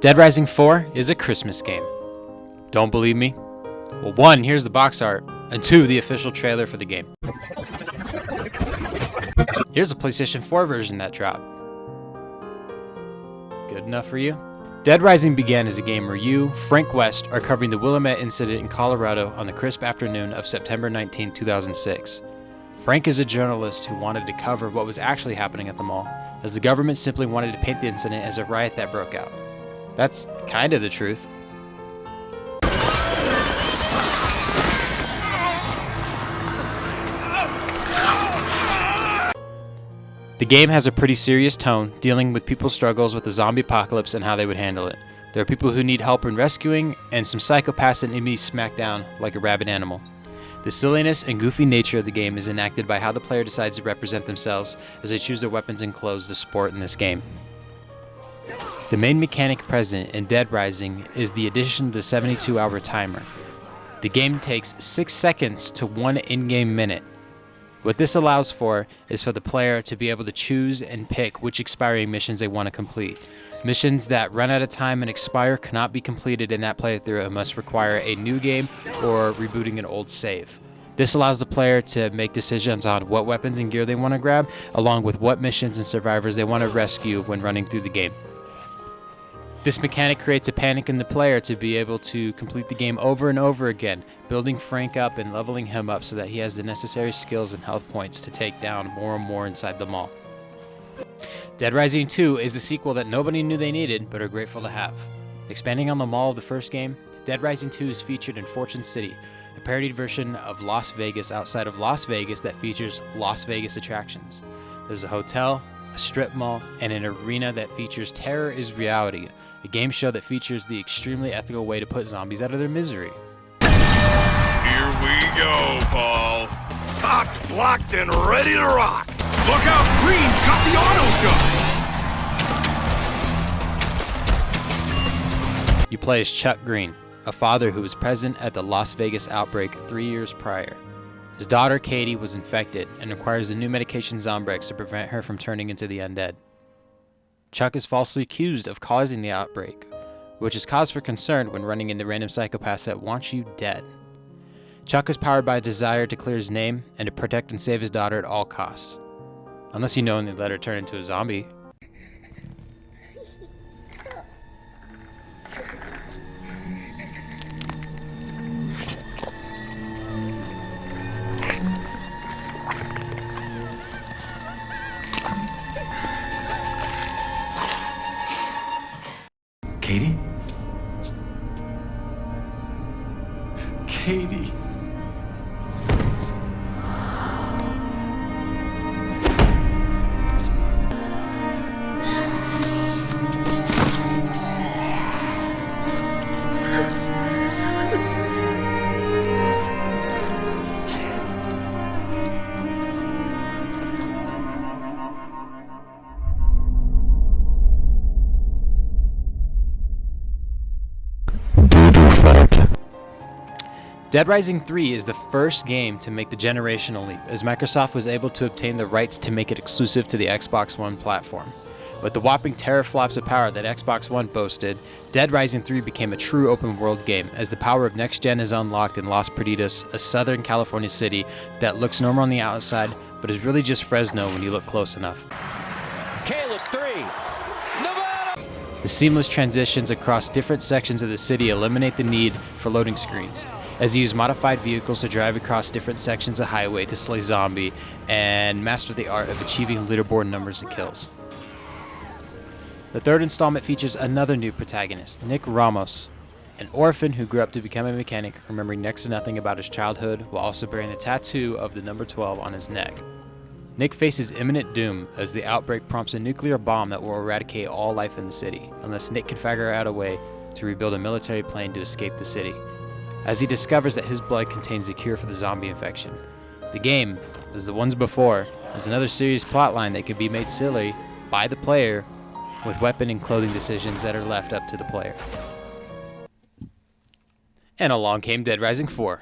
Dead Rising 4 is a Christmas game. Don't believe me? Well, 1, here's the box art, and 2, the official trailer for the game. Here's a PlayStation 4 version that dropped. Good enough for you? Dead Rising began as a game where you, Frank West, are covering the Willamette incident in Colorado on the crisp afternoon of September 19, 2006. Frank is a journalist who wanted to cover what was actually happening at the mall, as the government simply wanted to paint the incident as a riot that broke out. That's kind of the truth. The game has a pretty serious tone, dealing with people's struggles with the zombie apocalypse and how they would handle it. There are people who need help in rescuing, and some psychopaths that need to be smacked down like a rabid animal. The silliness and goofy nature of the game is enacted by how the player decides to represent themselves as they choose their weapons and clothes to sport in this game. The main mechanic present in Dead Rising is the addition of the 72-hour timer. The game takes 6 seconds to 1 in-game minute. What this allows for is for the player to be able to choose and pick which expiring missions they want to complete. Missions that run out of time and expire cannot be completed in that playthrough and must require a new game or rebooting an old save. This allows the player to make decisions on what weapons and gear they want to grab, along with what missions and survivors they want to rescue when running through the game. This mechanic creates a panic in the player to be able to complete the game over and over again, building Frank up and leveling him up so that he has the necessary skills and health points to take down more and more inside the mall. Dead Rising 2 is the sequel that nobody knew they needed, but are grateful to have. Expanding on the mall of the first game, Dead Rising 2 is featured in Fortune City, a parodied version of Las Vegas outside of Las Vegas that features Las Vegas attractions. There's a hotel, a strip mall, and an arena that features Terror is Reality, a game show that features the extremely ethical way to put zombies out of their misery. Here we go, Paul. Cocked, locked, and ready to rock. Look out, Green's got the auto gun. You play as Chuck Green, a father who was present at the Las Vegas outbreak 3 years prior. His daughter Katie was infected and requires a new medication Zombrex to prevent her from turning into the undead. Chuck is falsely accused of causing the outbreak, which is cause for concern when running into random psychopaths that want you dead. Chuck is powered by a desire to clear his name and to protect and save his daughter at all costs. Unless you knowingly let her turn into a zombie. Katie? Katie? Dead Rising 3 is the first game to make the generational leap, as Microsoft was able to obtain the rights to make it exclusive to the Xbox One platform. With the whopping teraflops of power that Xbox One boasted, Dead Rising 3 became a true open-world game, as the power of next-gen is unlocked in Los Perdidos, a southern California city that looks normal on the outside, but is really just Fresno when you look close enough. Caleb 3. The seamless transitions across different sections of the city eliminate the need for loading screens, as you use modified vehicles to drive across different sections of highway to slay zombie and master the art of achieving leaderboard numbers and kills. The third installment features another new protagonist, Nick Ramos, an orphan who grew up to become a mechanic, remembering next to nothing about his childhood while also bearing the tattoo of the number 12 on his neck. Nick faces imminent doom as the outbreak prompts a nuclear bomb that will eradicate all life in the city, unless Nick can figure out a way to rebuild a military plane to escape the city, as he discovers that his blood contains the cure for the zombie infection. The game, as the ones before, is another serious plotline that can be made silly by the player with weapon and clothing decisions that are left up to the player. And along came Dead Rising 4.